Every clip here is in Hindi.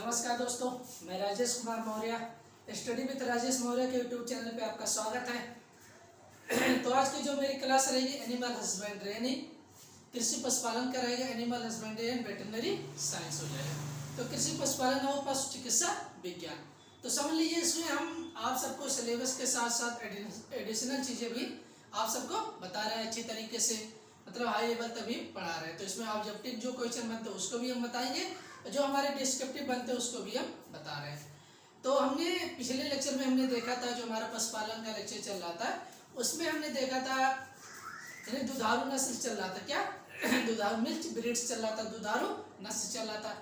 नमस्कार दोस्तों, मैं राजेश कुमार मौर्य स्टडी विद राजेश मौर्य के यूट्यूब चैनल पे आपका स्वागत है। तो आज की जो मेरी क्लास रहेगी एनिमल हस्बेंड्री यानी कृषि पशुपालन का रहेगा। Animal husbandry and veterinary science हो जाएगा। तो कृषि पशुपालन और पशु चिकित्सा विज्ञान। तो समझ लीजिए इसमें हम आप सबको सिलेबस के साथ साथ एडिशनल चीज़ें भी आप सबको बता रहे हैं अच्छी तरीके से, मतलब हाई लेवल तभी पढ़ा रहे हैं। तो इसमें ऑब्जेक्टिव जो क्वेश्चन बनते हैं उसको भी हम बताएंगे, जो हमारे डिस्क्रिप्टिव बनते हैं उसको भी हम बता रहे हैं। तो हमने पिछले लेक्चर में हमने देखा था, जो हमारा पशुपालन का लेक्चर चल रहा था उसमें हमने देखा था यानी दुधारू नस्ल चल रहा था। क्या दुधारू मिल्क ब्रीड्स चल रहा था, दुधारू नस्ल चल रहा था।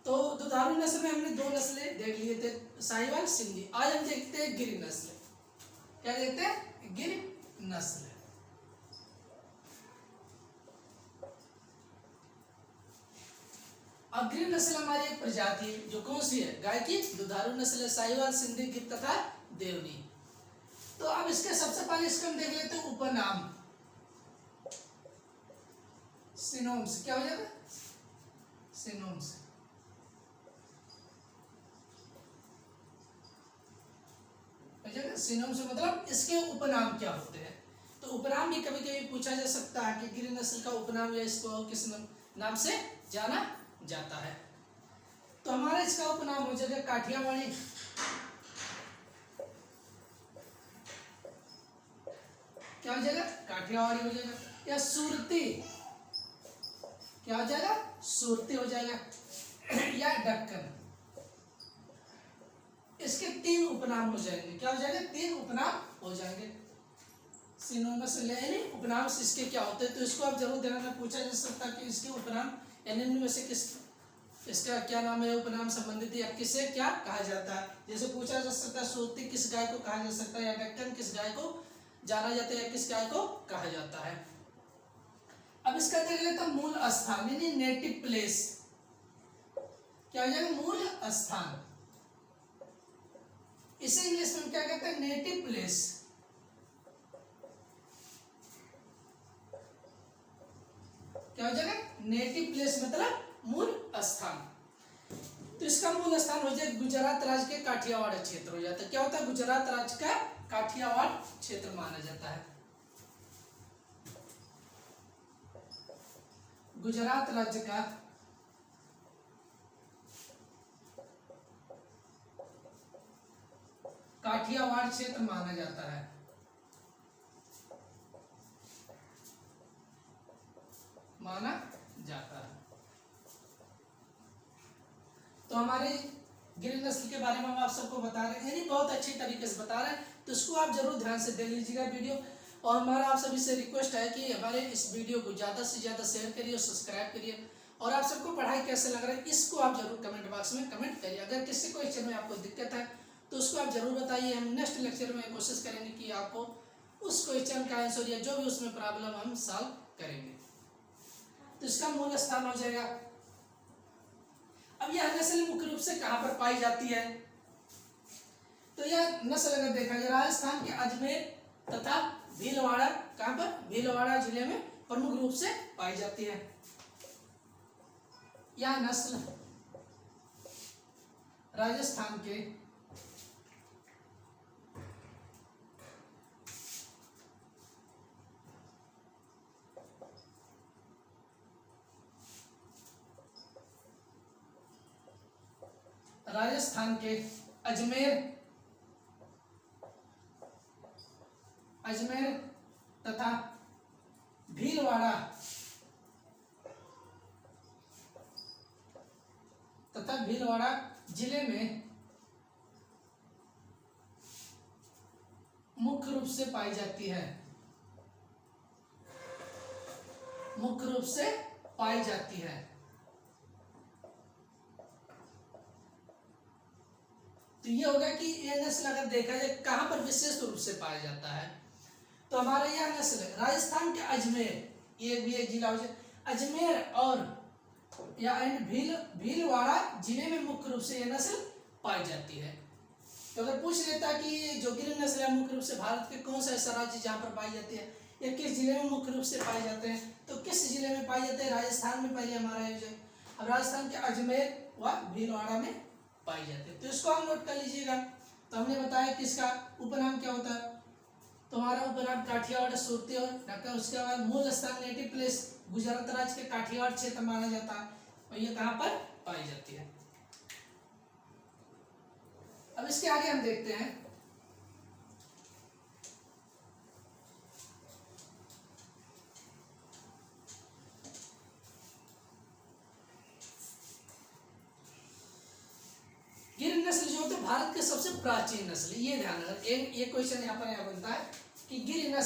तो दुधारू नस्ल में हमने दो नस्लें देख लिए थे, साहिवाल, सिंधी। आज हम देखते हैं गिर नस्ल। क्या देखते हैं? गिर नस्ल। अब गिर नस्ल हमारी एक प्रजाति है जो कौन सी है? गाय की दुधारू नस्ल है, साहिवाल, सिंधी, गिर तथा देवनी। तो अब इसके सबसे पहले इसका हम देख लेते हैं उपनाम, सिनोम्स। क्या हो जाएगा? सिनोम्स। सिनोम्स मतलब इसके उपनाम क्या होते हैं। तो उपनाम भी कभी कभी पूछा जा सकता है कि गिर नस्ल का उपनाम या इसको किस नाम से जाना जाता है। तो हमारा इसका उपनाम हो जाएगा काठियावाड़ी, क्या हो जाएगा? काठियावाड़ी हो जाएगा, या सुरती। क्या हो जाएगा? सुरती हो जाएगा, या दक्कन। इसके तीन उपनाम हो जाएंगे। क्या हो जाएंगे? तीन उपनाम हो जाएंगे। सिनोमस यानी उपनाम से इसके क्या होते हैं। तो इसको आप जरूर ध्यान में पूछा जा सकता है कि इसके उपनाम निम्न में से किस इसका क्या नाम है, उपनाम संबंधित या किसे क्या कहा जाता है। जैसे पूछा जा सकता है सुरती किस गाय को कहा जा सकता है, या दक्कन किस गाय को जाना जाता है, या किस गाय को कहा जाता है। अब इसका देख लेते हैं मूल स्थान यानी नेटिव प्लेस। क्या हो जाएगा? मूल स्थान। इसे इंग्लिश में क्या कहते हैं? Native place. क्या हो जाएगा? नेटिव प्लेस मतलब मूल स्थान। तो इसका मूल स्थान हो जाए गुजरात राज्य के काठियावाड़ क्षेत्र हो जाता है। क्या होता है? गुजरात राज्य का काठियावाड़ क्षेत्र माना जाता है। गुजरात राज्य का काठियावाड़ क्षेत्र माना जाता है। माना जाता है। तो हमारे गिर नस्ल के बारे में हम आप सबको बता रहे हैं, यानी बहुत अच्छी तरीके से बता रहे हैं। तो इसको आप जरूर ध्यान से देख लीजिएगा वीडियो। और हमारा आप सभी से रिक्वेस्ट है कि हमारे इस वीडियो को ज़्यादा से ज़्यादा शेयर करिए और सब्सक्राइब करिए। और आप सबको पढ़ाई कैसे लग रहा है इसको आप जरूर कमेंट बॉक्स में कमेंट करिए। अगर किसी क्वेश्चन में आपको दिक्कत है तो उसको आप जरूर बताइए। हम नेक्स्ट लेक्चर में कोशिश करेंगे कि आपको उस क्वेश्चन का आंसर या जो भी उसमें प्रॉब्लम हम सॉल्व करेंगे। तो इसका मूल स्थान हो जाएगा। अब यह नस्ल मुख्य रूप से कहां पर पाई जाती है? तो यह नस्ल अगर देखा जाए राजस्थान के अजमेर तथा भीलवाड़ा, कहां पर? भीलवाड़ा जिले में प्रमुख रूप से पाई जाती है। यह नस्ल राजस्थान के अजमेर तथा भीलवाड़ा जिले में मुख्य रूप से पाई जाती है। मुख्य रूप से पाई जाती है। तो ये होगा कि ये नस्ल अगर देखा जाए कहां पर विशेष रूप से पाया जाता है, तो हमारा यह नस्ल राजस्थान के अजमेर, ये भी एक जिला हो जाए, अजमेर और या भीलवाड़ा जिले में मुख्य रूप से यह नस्ल पाई जाती है। तो अगर पूछ लेता कि जो गिर नस्ल है मुख्य रूप से भारत के कौन सा ऐसा राज्य जहाँ पर पाई जाती है या किस जिले में मुख्य रूप से पाए जाते हैं, तो किस जिले में पाए जाते हैं? राजस्थान में पहले हमारा जो अब राजस्थान के अजमेर व भीलवाड़ा में पाई जाती है। तो इसको हम नोट कर लीजिएगा। तो हमने बताया कि इसका उपनाम क्या होता है, तो हमारा उपनाम काठियावाड़, सुरती और ढक्कन। उसके बाद मूल स्थान नेटिव प्लेस गुजरात राज्य के काठियावाड़ क्षेत्र माना जाता है और ये कहाँ पर पाई जाती है। अब इसके आगे हम देखते हैं गिर नस्ल जो होते हैं भारत के सबसे प्राचीन नस्ल। ये ध्यान रखना, एक क्वेश्चन यहाँ पर बनता है कि गिर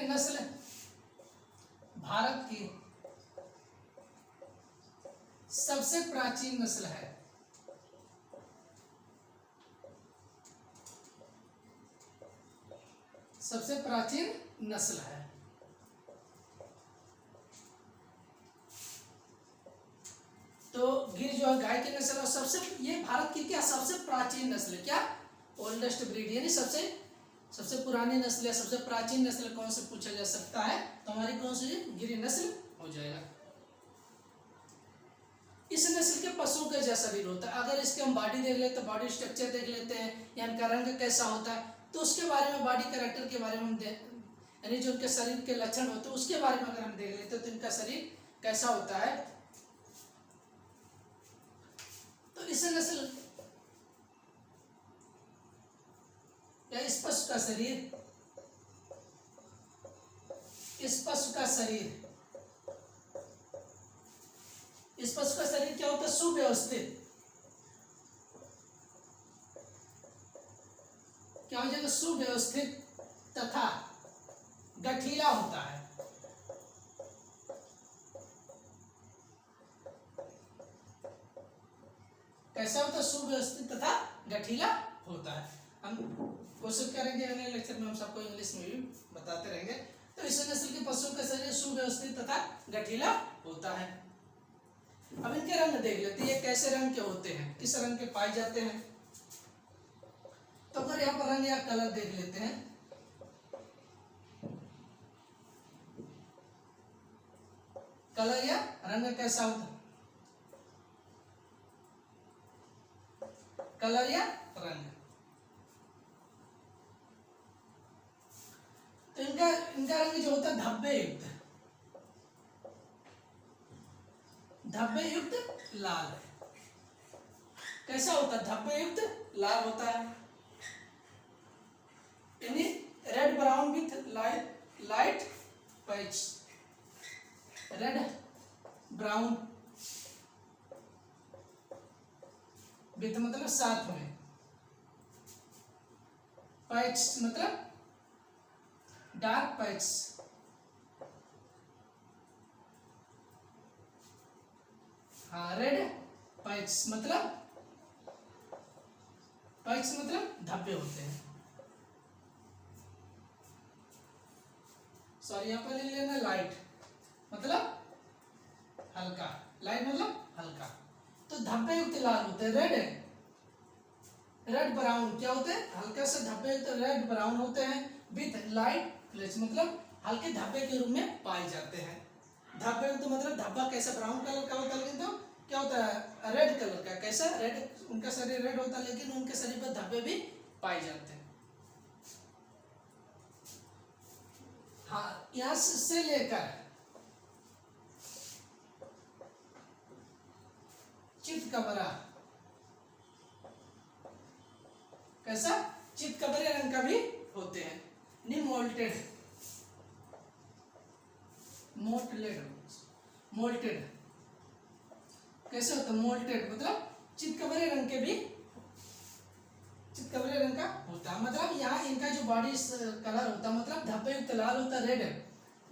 नस्ल भारत की सबसे प्राचीन नस्ल है। सबसे प्राचीन नस्ल है। तो गिर जो है गाय की नस्ल और सबसे, ये भारत की क्या सबसे प्राचीन नस्ल है, क्या ओल्डेस्ट ब्रीड, यानी सबसे पुरानी नस्ल है। सबसे प्राचीन नस्ल कौन से पूछा जा सकता है, तो हमारी कौन सी गिर नस्ल हो जाएगा। इस नस्ल के पशुओं का जैसा शरीर होता है। अगर इसके हम बॉडी देख लेते हैं, बॉडी स्ट्रक्चर देख लेते हैं या इनका रंग कैसा होता है, तो उसके बारे में, बॉडी कैरेक्टर के बारे में हम यानी जो उनके शरीर के लक्षण होते हैं उसके बारे में अगर हम देख लेते हैं तो इनका शरीर कैसा होता है। तो इस नस्ल या इस पशु का शरीर, क्या होता है, सुव्यवस्थित। क्या हो जाएगा, सुव्यवस्थित तथा गठीला होता है। कैसा होता है, सुव्यवस्थित तथा गठीला होता है। हम कोशिश करेंगे अगले लेक्चर में हम सबको इंग्लिश में भी बताते रहेंगे। तो इस नस्ल के पशुओं का शरीर सुव्यवस्थित तथा गठीला होता है। अब इनके रंग देख लेते हैं, ये कैसे रंग के होते हैं, किस रंग के पाए जाते हैं। तो अगर यहाँ पर रंग या कलर देख लेते हैं, कलर या रंग कैसा होता है, कलर या रंग। तो इनका रंग जो होता है धब्बे युक्त लाल। कैसा होता है, धब्बे युक्त लाल होता है, यानी red brown with light patch. Red brown with मतलब साथ में, पैच मतलब डार्क पैच। हाँ, रेड पैच मतलब धब्बे होते हैं। सॉरी, यहाँ पर ले लेना लाइट मतलब हल्का, लाइट मतलब हल्का। तो धब्बे युक्त लाल होते हैं। रेड ब्राउन क्या होते हैं, हल्का से धब्बे युक्त रेड ब्राउन होते हैं। विथ लाइट प्लेच मतलब हल्के धब्बे के रूप में पाए जाते हैं। धब्बे युक्त मतलब धब्बा कैसा, ब्राउन कलर का होता है, लेकिन तो क्या होता है, रेड कलर का। कैसा, रेड, उनका शरीर रेड होता है लेकिन उनके शरीर पर धब्बे भी पाए जाते हैं। हाँ, यहां से लेकर चितकबरा, कैसा, चितकबरे रंग का भी होते हैं। मोल्टेड कैसे होता है, मोल्टेड मतलब चितकबरे रंग का होता है। मतलब यहाँ इनका जो बॉडी कलर होता है मतलब धब्बे युक्त लाल होता है, red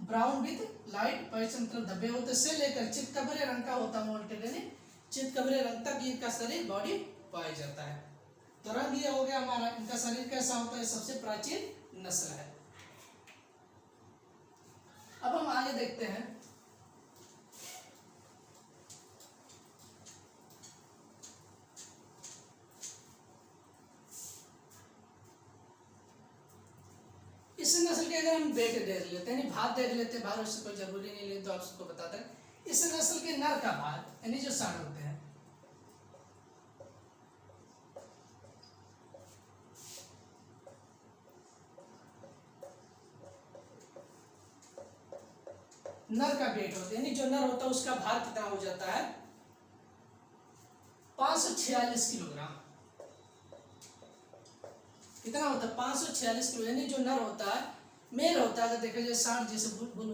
brown with light patch मतलब धब्बे होते से लेकर चितकबरे रंग का होता है, मोल्टेड यानी चितकबरे रंग तक इनका शरीर बॉडी पाया जाता है। तो रंग ये हो गया हमारा, इनका शरीर कैसा होता है, सबसे प्राचीन नस्ल है। अब हम आगे देखते हैं इस नस्ल के अगर हम वेट देख लेते हैं, भात देख लेते हैं, बाहर उससे कोई जरूरी नहीं, लेकिन तो आप सबको बताते हैं। इस नस्ल के नर का भार यानी जो सांड होते हैं, नर का वेट होता है, यानी जो नर होता है उसका भार कितना हो जाता है 546 किलोग्राम। कितना होता है 546 किलो, यानी जो नर होता है मेल होता है, अगर देखा जाए सांड जैसे बुल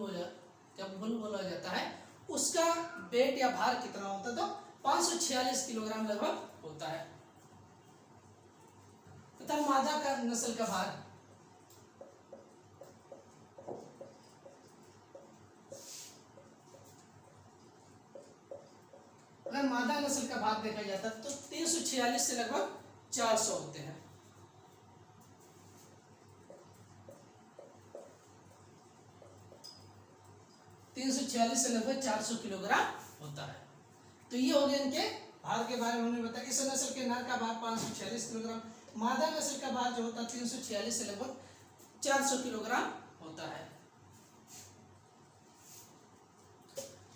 बोला जाता है, उसका वेट या भार कितना होता है तो 546 किलोग्राम लगभग होता है। तथा मादा का नस्ल का भार अगर मादा नस्ल का भार देखा जाता है तो 346 से लगभग 400 होते हैं। से लगभग 400 किलोग्राम होता है। तो ये हो गया इनके भार के बारे में हमने बताया। इस नस्ल के नर का भार 546 किलोग्राम, मादा नस्ल का भार जो होता है 346 से लगभग 400 किलोग्राम होता है।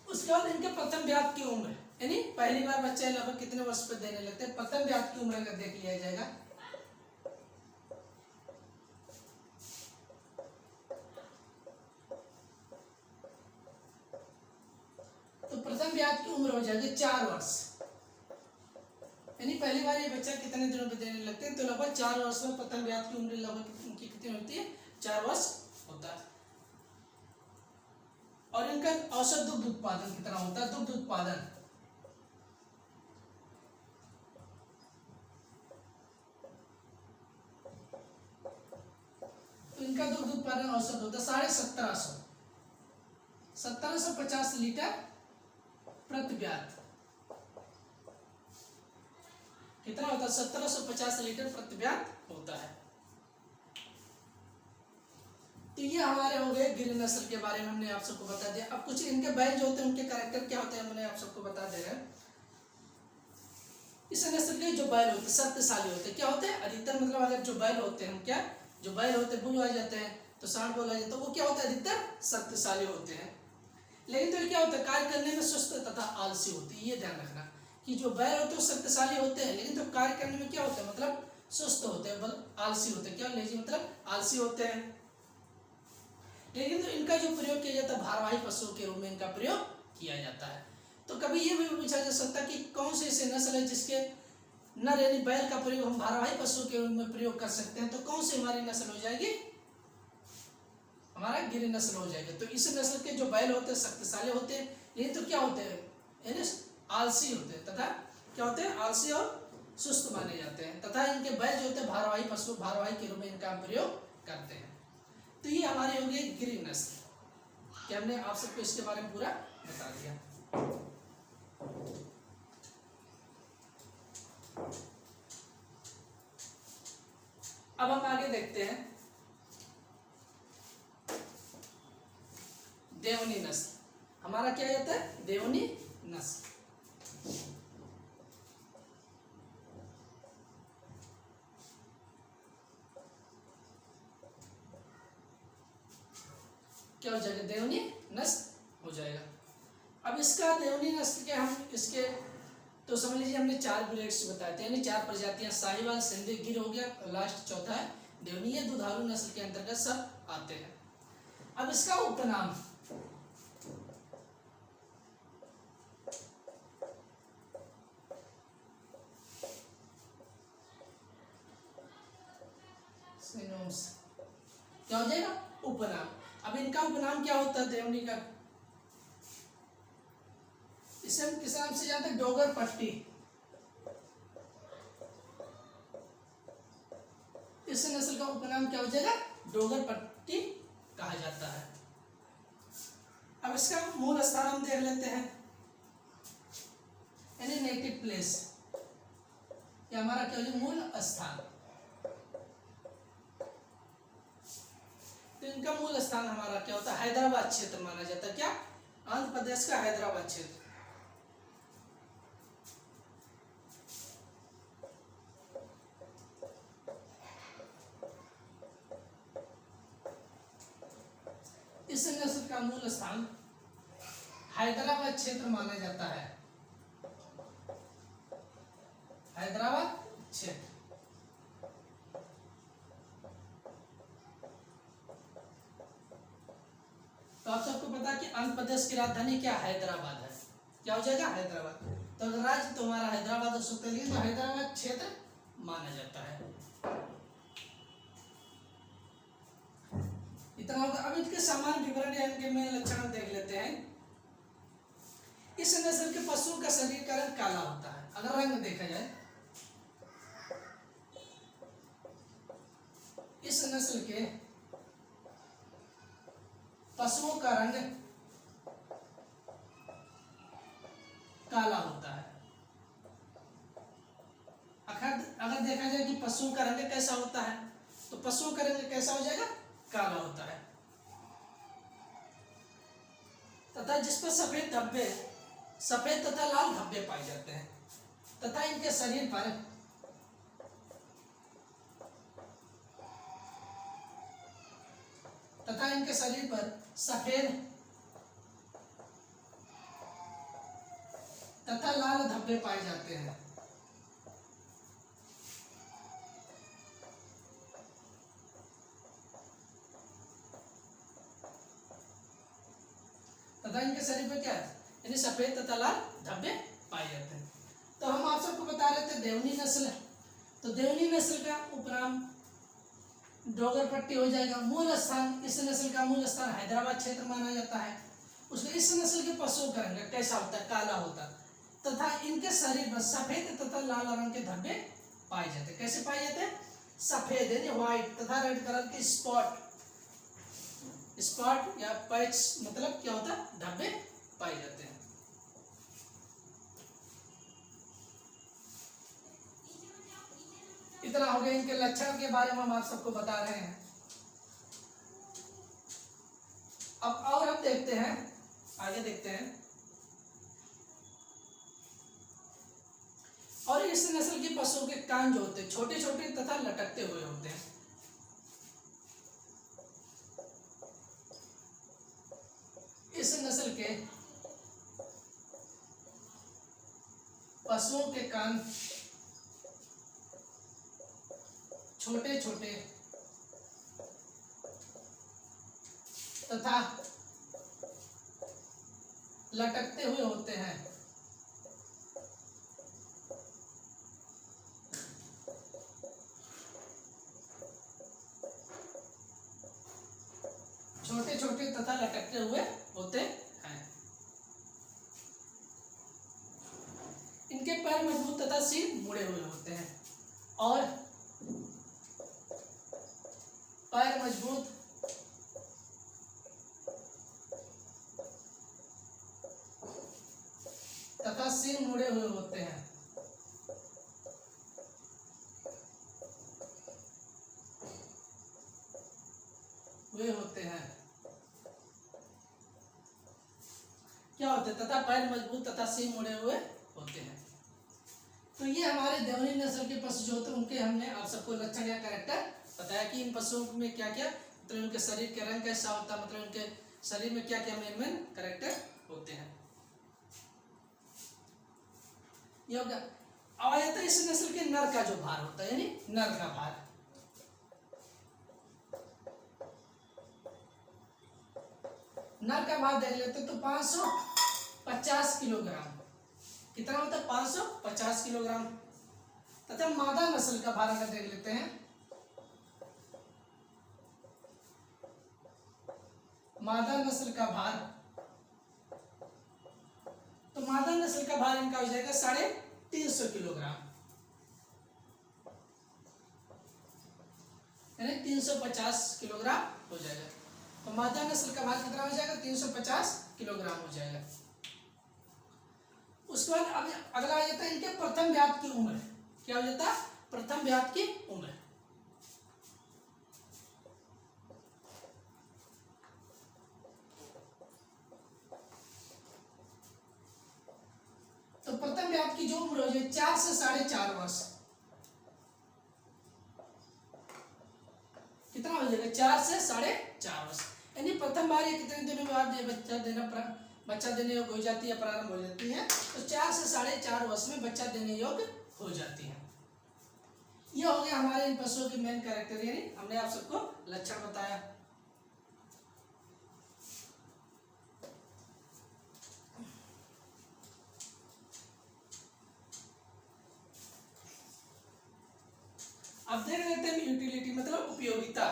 उसके बाद इनके प्रथम ब्यात की उम्र, यानी पहली बार बच्चे लगभग कितने वर्ष पर देने लगते हैं, प्रथम ब्यात की उम्र अगर देख लिया जाएगा तो प्रथम ब्यात की उम्र हो जाएगी 4 वर्ष। यानी पहली बार ये बच्चा कितने दिनों पे देने लगते हैं तो लगभग 4 वर्ष में प्रथम ब्यात की उम्र लगभग उनकी कितनी होती है 4 वर्ष होता है। और इनका औसत दुग्ध उत्पादन कितना होता है, दुग्ध उत्पादन तो इनका दुग्ध उत्पादन औसत होता है 1750 लीटर प्रति ब्यात। कितना होता है 1750 लीटर प्रति ब्यात होता है। तो ये हमारे हो गए गिर नस्ल के बारे में हमने आप सबको बता दिया। अब कुछ इनके बैल जो होते हैं उनके कैरेक्टर क्या होते हैं हमने आप सबको बता दे रहे हैं। इस नस्ल के जो बैल होते हैं शक्तिशाली होते हैं, क्या होते हैं अधिकतर, मतलब अगर जो बैल होते हैं क्या जो बैल होते हैं बुलवाए जाते हैं तो सांड बोला जाता है, तो वो क्या होता है अधिकतर शक्तिशाली होते हैं। लेकिन तो क्या होता है कार्य करने में सुस्त तथा आलसी होते हैं। ये ध्यान रखना कि जो बैल होते हैं शक्तिशाली होते हैं लेकिन तो कार्य करने में क्या होता है मतलब सुस्त होते हैं, आलसी होते हैं। क्या लेजी मतलब आलसी होते हैं। लेकिन तो इनका जो प्रयोग किया जाता है भारवाही पशुओं के रूप में इनका प्रयोग किया जाता है। तो कभी ये भी पूछा जा सकता है कि कौन से ऐसे नस्ल है जिसके नर यानी बैल का प्रयोग हम भारवाही पशुओं के रूप में प्रयोग कर सकते हैं, तो कौन सी हमारी नस्ल हो जाएगी, हमारा गिर नस्ल हो जाएगा। तो इस नस्ल के जो बैल होते हैं शक्तिशाली होते हैं, लेकिन तो क्या होते हैं यानी आलसी होते हैं तथा क्या होते हैं आलसी और सुस्त माने जाते हैं। तथा इनके बैल जो होते हैं भारवाही पशु भारवाही के रूप में इनका प्रयोग करते हैं। तो ये हमारी हो गई गिर नस्ल कि हमने आप सबको इसके बारे में पूरा बता दिया। अब हम आगे देखते हैं देवनी नस्ल। हमारा क्या जाता है देवनी नस्ल। क्या हो जाएगा देवनी नस्ल हो जाएगा। अब इसका देवनी नस्ल के हम इसके तो समझ लीजिए हमने 4 ब्रीड्स बताए थे, यानी 4 प्रजातियां साहिवाल सिंधी गिर हो गया और लास्ट चौथा है देवनी। ये दुधारू नस्ल के अंतर्गत सब आते हैं। अब इसका उपनाम क्या हो जाएगा उपनाम। अब इनका उपनाम क्या होता है देवनी का, इसे हम किस नाम से जानते हैं डोगर पट्टी। इस नस्ल का उपनाम क्या हो जाएगा डोगर पट्टी कहा जाता है। अब इसका मूल स्थान हम देख लेते हैं, यानी नेटिव प्लेस, ये हमारा क्या हो जाएगा मूल स्थान। तो इनका मूल स्थान हमारा क्या होता है हैदराबाद क्षेत्र माना जाता है। क्या आंध्र प्रदेश का हैदराबाद क्षेत्र। इस नस्ल का मूल स्थान हैदराबाद क्षेत्र माना जाता है। हैदराबाद क्षेत्र। तो आप सबको पता है कि आंध्र प्रदेश की राजधानी क्या हैदराबाद है। क्या हो जाएगा? हैदराबाद। तो अगर राज्य तुम्हारा हैदराबाद हो सकता है तो हैदराबाद क्षेत्र माना जाता है। इतना होगा। अब इनके सामान्य विवरण या इनके मेन लक्षण देख लेते हैं। इस नस्ल के पशुओं का शरीर का रंग काला होता है। अगर रंग देखा जाए, इस नस्ल के पशुओं का रंग काला होता है। अगर देखा जाए कि पशुओं का रंग कैसा होता है, तो पशुओं का रंग कैसा हो जाएगा? काला होता है। तथा जिस पर सफेद तथा लाल धब्बे पाए जाते हैं, तथा इनके शरीर पर सफेद तथा लाल धब्बे पाए जाते हैं। तथा इनके शरीर पर क्या है? यानी सफेद तथा लाल धब्बे पाए जाते हैं। तो हम आप सबको बता रहे थे देवनी नस्ल। तो देवनी नस्ल का उपनाम डोगर पट्टी हो जाएगा। मूल स्थान, इस नस्ल का मूल स्थान हैदराबाद क्षेत्र माना जाता है। उसमें इस नस्ल के पशुओं का रंग कैसा होता है? काला होता है। तथा इनके शरीर पर सफेद तथा लाल रंग के धब्बे पाए जाते हैं। कैसे पाए जाते हैं? सफेद यानी व्हाइट तथा रेड कलर के स्पॉट या पैच, मतलब क्या होता है? धब्बे पाए जाते हैं। इतना हो गया इनके लक्षण के बारे में हम आप सबको बता रहे हैं। अब और हम देखते हैं, आगे देखते हैं। और इस नस्ल के पशुओं के कान जो होते हैं छोटे छोटे तथा लटकते हुए होते हैं। इस नस्ल के पशुओं के कान छोटे छोटे तथा लटकते हुए होते हैं। छोटे छोटे तथा लटकते हुए होते हैं। इनके पैर मजबूत तथा सिर मुड़े हुए होते हैं। और पैर मजबूत तथा सिर मुड़े हुए होते हैं। क्या होते हैं? तथा पैर मजबूत तथा सिर मुड़े हुए होते हैं। तो ये हमारे देवनी नस्ल के पशु जो होते हैं उनके हमने आप सबको लक्षण या कैरेक्टर बताया कि इन पशुओं में क्या क्या, मतलब उनके शरीर के रंग कैसा होता है, मतलब उनके शरीर में क्या क्या मेन कैरेक्टर होते हैं। ये हो गया। अब आ जाता है इस नस्ल के नर का जो भार होता है, यानी नर का भार। नर का भार देख लेते तो 550 किलोग्राम। कितना होता है? 550 किलोग्राम। तथा मादा नस्ल का भार अगर देख लेते हैं, मादा नस्ल का भार, तो मादा नस्ल का भार इनका हो जाएगा 350 किलोग्राम, यानी 350 किलोग्राम हो जाएगा। तो मादा नस्ल का भार कितना हो जाएगा? 350 किलोग्राम हो जाएगा। उसके बाद अब अगला आ जाता है इनके प्रथम ब्यात की उम्र। क्या हो जाता है? प्रथम ब्यात की उम्र। तो प्रथम ब्यात की जो उम्र हो जाए 4 से 4.5 वर्ष। कितना हो जाएगा? 4 से 4.5 वर्ष। यानी प्रथम बार ये कितने दिनों बाद ये बच्चा देना बच्चा देने योग्य हो जाती है, प्रारंभ हो जाती है। तो 4 से 4.5 वर्ष में बच्चा देने योग्य हो जाती है। यह हो गया हमारे इन पशुओं की मेन कैरेक्टर, यानी हमने आप सबको लक्षण बताया। अब देख लेते हैं यूटिलिटी मतलब उपयोगिता।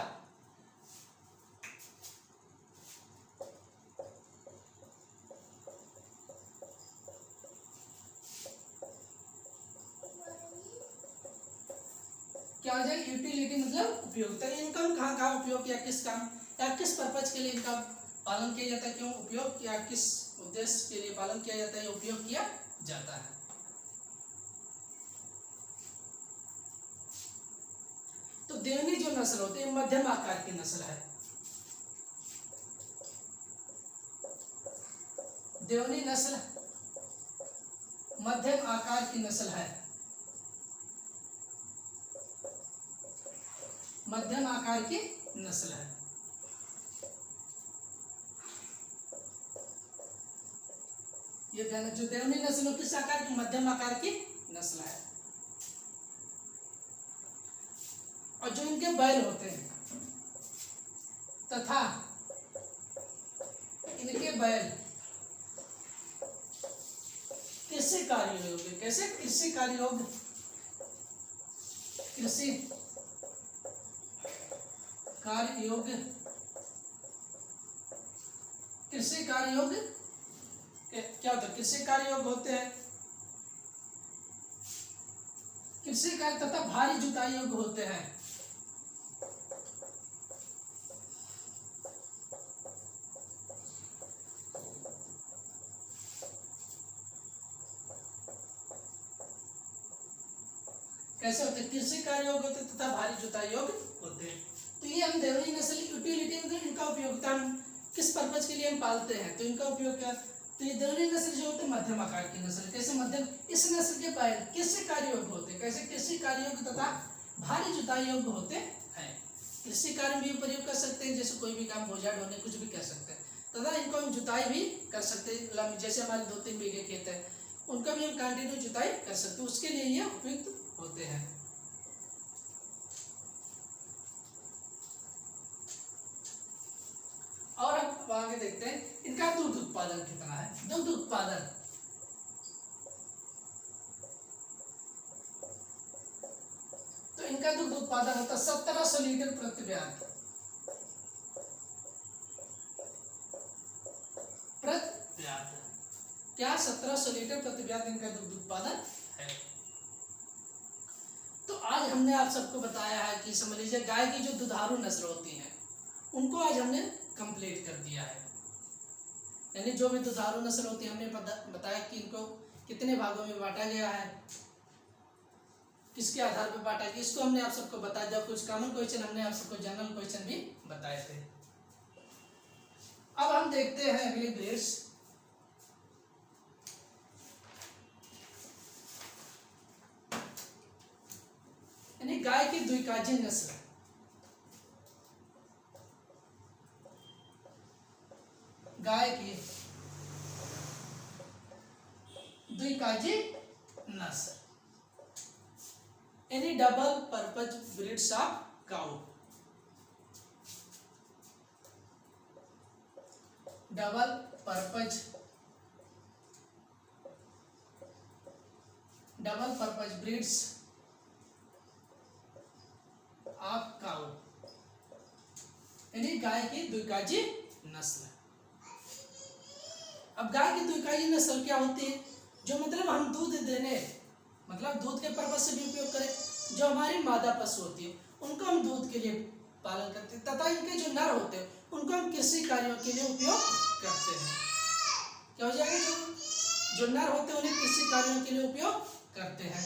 क्या हो जाएगा? यूटिलिटी मतलब उपयोगिता। इनका कहाँ कहाँ उपयोग किया, किस काम या किस पर्पज के लिए इनका पालन किया जाता है, क्यों उपयोग किया, किस उद्देश्य के लिए पालन किया जाता है, उपयोग किया जाता है। तो देवनी जो नस्ल होती है मध्यम आकार की नस्ल है। देवनी नस्ल मध्यम आकार की नस्ल है। मध्यम आकार की नस्ल है। ये जो देवनी नस्ल किस आकार की? मध्यम आकार की नस्ल है। और जो इनके बैल होते हैं तथा इनके बैल कृषि कार्य योग्य, कैसे कृषि कार्य योग्य, कृषि कार्य योग्य, कृषि कार्य योग्य क्या होता है? कृषि कार्य योग्य होते हैं, कृषि कार्य तथा भारी जुताई योग्य होते हैं। कैसे होते हैं? कृषि कार्य योग्य होते तथा भारी जुताई योग्य होते हैं। तो ये हम देवनी नस्ल की यूटिलिटी मतलब इनका उपयोगिता, हम किस पर्पज के लिए हम पालते हैं, तो इनका उपयोग क्या? तो ये देवनी नस्ल जो होते हैं मध्यम आकार की नस्ल। कैसे मध्यम? इस नस्ल के बैल कृषि कार्य योग्य होते हैं। कैसे? कृषि कार्य योग्य तथा भारी जुताई योग्य होते हैं। कृषि कार्य में भी प्रयोग कर सकते हैं, जैसे कोई भी काम बोझा ढोने कुछ भी कर सकते हैं, तथा इनको हम जुताई भी कर सकते हैं। जैसे हमारे 2-3 बीघे खेत है, उनका भी हम कंटिन्यू जुताई कर सकते हैं, उसके लिए ये उपयुक्त होते हैं। और अब आगे देखते हैं इनका दूध उत्पादन कितना है। दुग्ध उत्पादन तो इनका दुग्ध उत्पादन होता है 1700 लीटर प्रति ब्यात। क्या 1700 लीटर प्रति ब्यात इनका दुग्ध उत्पादन है। तो आज हमने आप सबको बताया है कि समझ लीजिए गाय की जो दुधारू नस्ल होती है उनको आज हमने कंप्लीट कर दिया है। यानी जो भी दुधारू नस्ल होती है हमने बताया कि इनको कितने भागों में बांटा गया है, किसके आधार पर बांटा गया, इसको हमने आप सबको बता दिया। कुछ कॉमन क्वेश्चन हमने आप सबको जनरल क्वेश्चन भी बताए थे। अब हम देखते हैं अगली ब्रीड्स। यानी गाय की द्विकाजी नस्ल। गाय की द्विकाजी नस्ल यानी double purpose breeds of cow. Double purpose breeds of cow यानी गाय की द्विकाजी नस्ल। अब गाय की द्विकाजी नस्ल क्या होती है? जो मतलब हम दूध देने मतलब दूध के पर्पज से भी उपयोग करें, जो हमारी मादा पशु होती है उनको हम दूध के लिए पालन करते हैं, तथा इनके जो नर होते हैं उनको हम कृषि कार्यों के लिए उपयोग करते हैं। क्या हो जाएगा? जो नर होते हैं उन्हें कृषि कार्यों के लिए उपयोग करते हैं,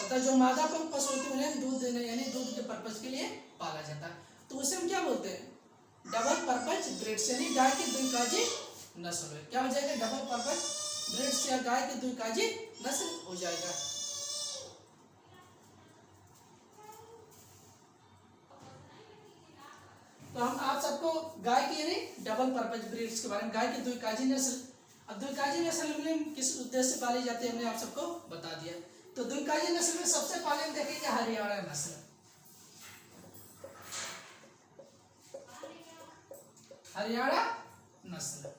तथा जो मादा पशु होते हैं उन्हें दूध देने यानी दूध के पर्पज के लिए पाला जाता है। तो उसे हम क्या बोलते हैं? डबल पर्पज ब्रीड्स यानी गाय की द्विकाजी नस्ल है। क्या हो जाएगा? डबल पर्पज ब्रीड्स या गाय की द्विकाजी नस्ल हो जाएगा। तो हम आप सबको गाय की यानी डबल पर्पज ब्रीड्स के बारे में, गाय की द्विकाजी नस्ल। अब द्विकाजी नस्ल में किस उद्देश्य से पाली जाती है हमने आप सबको बता दिया। तो द्विकाजी नस्ल में सबसे पहले हम देखेंगे हरियाणा नस्ल। हरियाणा नस्ल,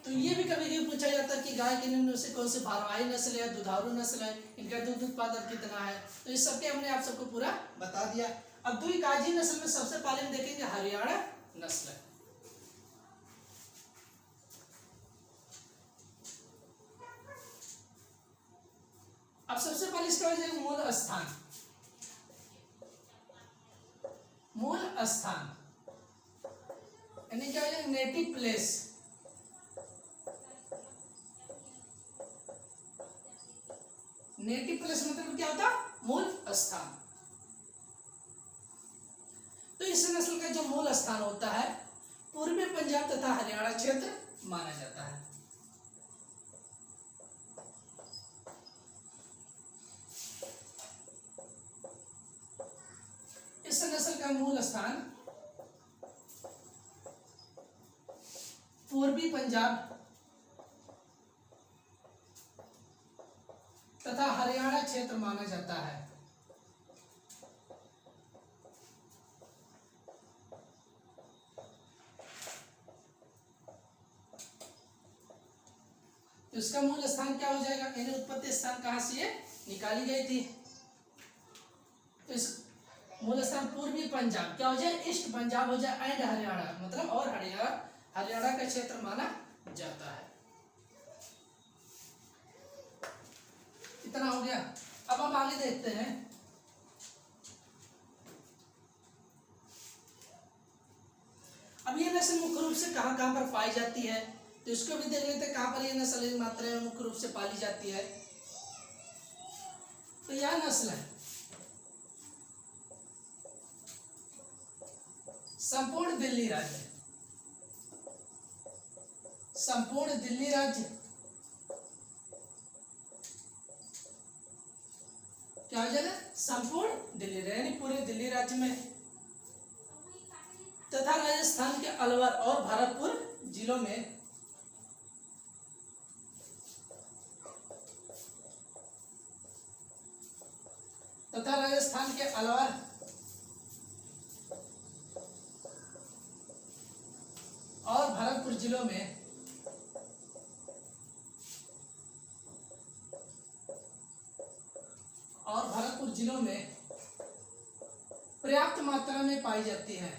तो ये भी कभी कभी पूछा जाता है कि गाय के निम्न से कौन से भारवाही नस्ल है, दुधारू नस्ल है, इनका दूध उत्पादन कितना है, तो इस सबके हमने आप सबको पूरा बता दिया। अब द्विकाजी नस्ल में सबसे पहले हम देखेंगे हरियाणा नस्ल। अब सबसे पहले इसका हो जाएगा मूल स्थान। मूल स्थान यानी क्या हो जाएगा, नेटिव प्लेस। नेटिव प्लेस मतलब क्या होता है, मूल स्थान। तो इस नस्ल का जो मूल स्थान होता है पूर्वी पंजाब तथा हरियाणा क्षेत्र माना जाता है। इस नस्ल का मूल स्थान पूर्वी पंजाब तथा हरियाणा क्षेत्र माना जाता है। इसका मूल स्थान क्या हो जाएगा, यानी उत्पत्ति स्थान कहां से ये निकाली गई थी। तो इस मूल स्थान पूर्वी पंजाब क्या हो जाए, ईस्ट पंजाब हो जाए, एंड हरियाणा मतलब और हरियाणा का क्षेत्र माना जाता है। इतना हो गया। अब हम आगे देखते हैं। अब ये नस्ल मुख्य रूप से कहां कहां पर पाई जाती है, तो इसको भी देख लेते हैं कहां पर ये नस्ल मात्रा में मुख्य रूप से पाली जाती है। तो यह नस्ल है संपूर्ण दिल्ली राज्य, संपूर्ण दिल्ली राज्य क्या हो जाएगा, संपूर्ण दिल्ली यानी पूरे दिल्ली राज्य में तथा राजस्थान के अलवर और भरतपुर जिलों में तथा राजस्थान के अलवर और भरतपुर जिलों में पर्याप्त मात्रा में पाई जाती है।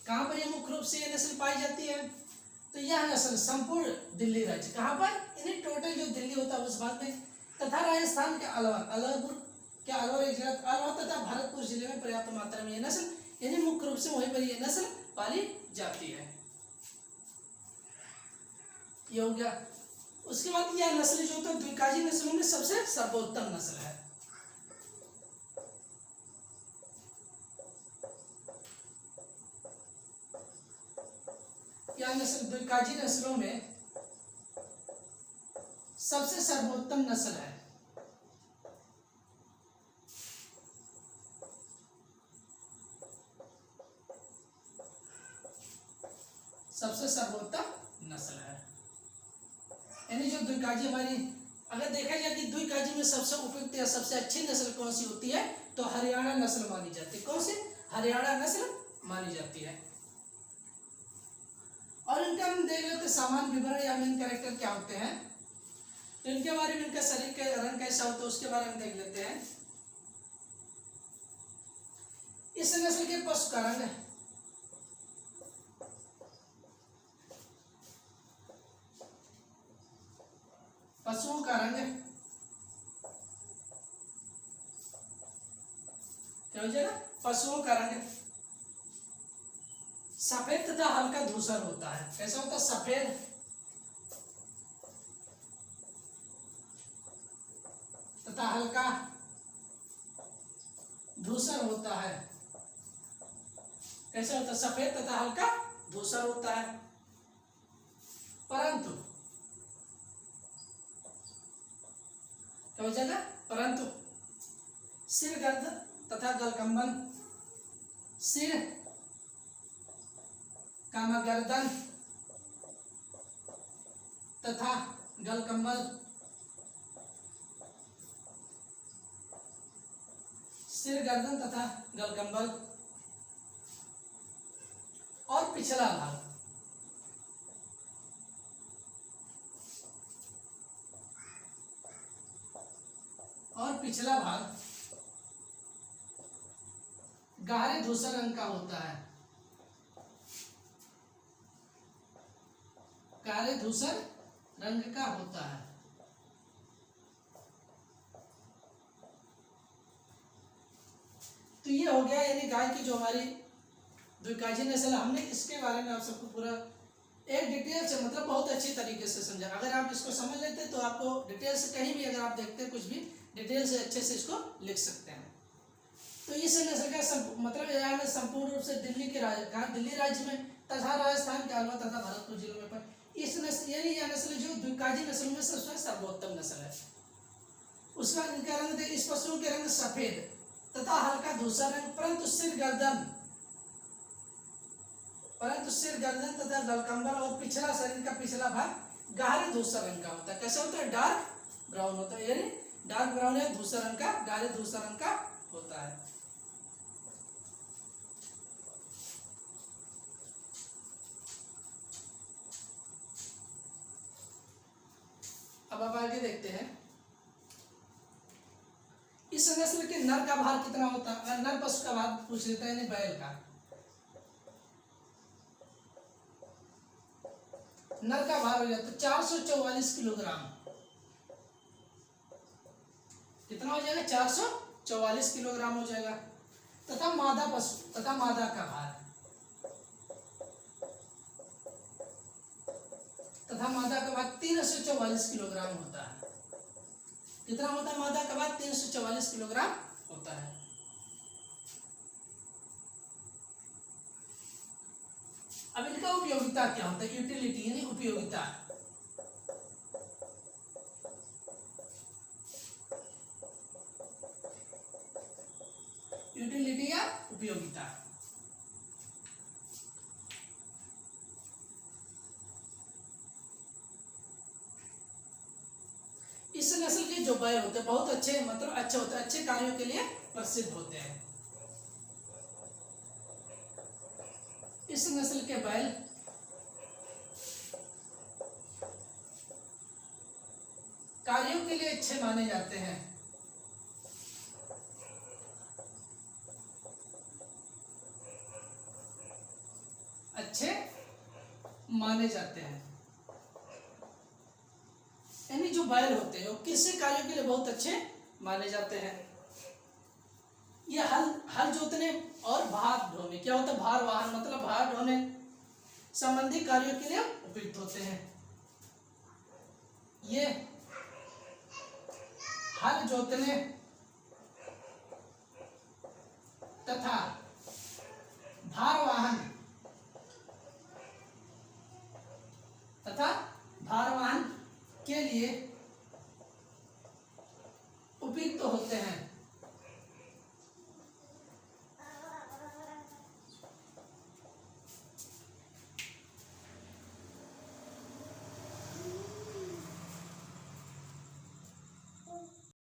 कहां पर ये मुख्य रूप से ये नस्ल पाई जाती है, तो यह नस्ल संपूर्ण दिल्ली राज्य, कहां पर, यानी टोटल जो दिल्ली होता है उस भाग में तथा राजस्थान के अलवर क्या अलवर एक जिला अलवर तथा भरतपुर जिले में पर्याप्त मात्रा में यह नस्ल यानी मुख्य रूप से वहीं पर यह नस्ल पाली जाती है। ये हो गया। उसके बाद यह नस्ल जो होता है द्विकाजी नस्लों में सबसे सर्वोत्तम नस्ल है। यह नस्ल द्विकाजी नस्लों में सबसे सर्वोत्तम नस्ल है। सबसे सर्वोत्तम नस्ल है, यानी जो द्विकाजी हमारी, अगर देखा जाए कि द्विकाजी में सबसे उपयुक्त या सबसे अच्छी नस्ल कौन सी होती है, तो हरियाणा नस्ल मानी जाती है। कौन सी? हरियाणा नस्ल मानी जाती है। और इनका हम देख लेते सामान्य विवरण या मेन कैरेक्टर क्या होते हैं, तो इनके बारे में, इनका शरीर का रंग कैसा होता है उसके बारे में देख लेते हैं। इस नस्ल के पशु का रंग पशुओं का रंग क्या हो जाएगा? पशुओं का रंग सफेद तथा हल्का धूसर होता है। कैसा होता है? सफेद तथा हल्का धूसर होता है। कैसा होता है? सफेद तथा हल्का धूसर होता है, परंतु क्या हो जाएगा, परंतु सिर गर्द तथा गलकंबल, सिर कामा गर्दन तथा गलकंबल, सिर गर्दन तथा गलकंबल और पिछला भाग, और पिछला भाग गहरे धूसर रंग का होता है, गहरे धूसर रंग का होता है। तो ये हो गया यानी गाय की जो हमारी द्विकाजी नस्ल, हमने इसके बारे में आप सबको पूरा एक डिटेल से मतलब बहुत अच्छी तरीके से समझा। अगर आप इसको समझ लेते तो आपको डिटेल से कहीं भी अगर आप देखते हैं कुछ भी डिटेल से अच्छे से इसको लिख सकते हैं। तो इस नस्ल का मतलब यहाँ संपूर्ण रूप से दिल्ली राज्य में तथा राजस्थान के अलवर तथा भरतपुर जिलों में पर इस नस्ल यानी यह नस्ल जो द्विकाजी नस्ल में सबसे सर्वोत्तम नस्ल है। उसका इनका रंग इस पशुओं के रंग सफेद तथा हल्का धूसर रंग, परंतु सिर गर्दन तथा गलकंबल और पिछला शरीर का पिछला भाग गहरे धूसर रंग का होता है। कैसा होता है, डार्क ब्राउन होता है, यानी डार्क ब्राउन या धूसर रंग का, गहरे धूसर रंग का होता है। अब आप आगे देखते हैं इस नस्ल के नर का भार कितना होता है। नर पशु का भार पूछ लेता है, यानी बैल का नर का भार हो जाता है 444 किलोग्राम। कितना हो जाएगा, 444 किलोग्राम हो जाएगा। तथा मादा पशु तथा मादा का भार तथा मादा का भार 344 किलोग्राम होता है। कितना होता है मादा का भार, 344 किलोग्राम होता है। अब इनका उपयोगिता क्या होता है, यूटिलिटी यानी उपयोगिता। यूटिलिटी या उपयोगिता। इस नस्ल के जो बैल होते हैं बहुत अच्छे मतलब अच्छे होते हैं, अच्छे कार्यों के लिए प्रसिद्ध होते हैं। इस नस्ल के बैल कार्यों के लिए अच्छे माने जाते हैं। अच्छे माने जाते हैं, यानी जो बैल होते हैं वो कृषि कार्यों के लिए बहुत अच्छे माने जाते हैं। ये हल जोतने और भार ढोने, क्या होता है भार वाहन मतलब भार ढोने संबंधी कार्यों के लिए उपयुक्त होते हैं। ये हल जोतने तथा भार वाहन के लिए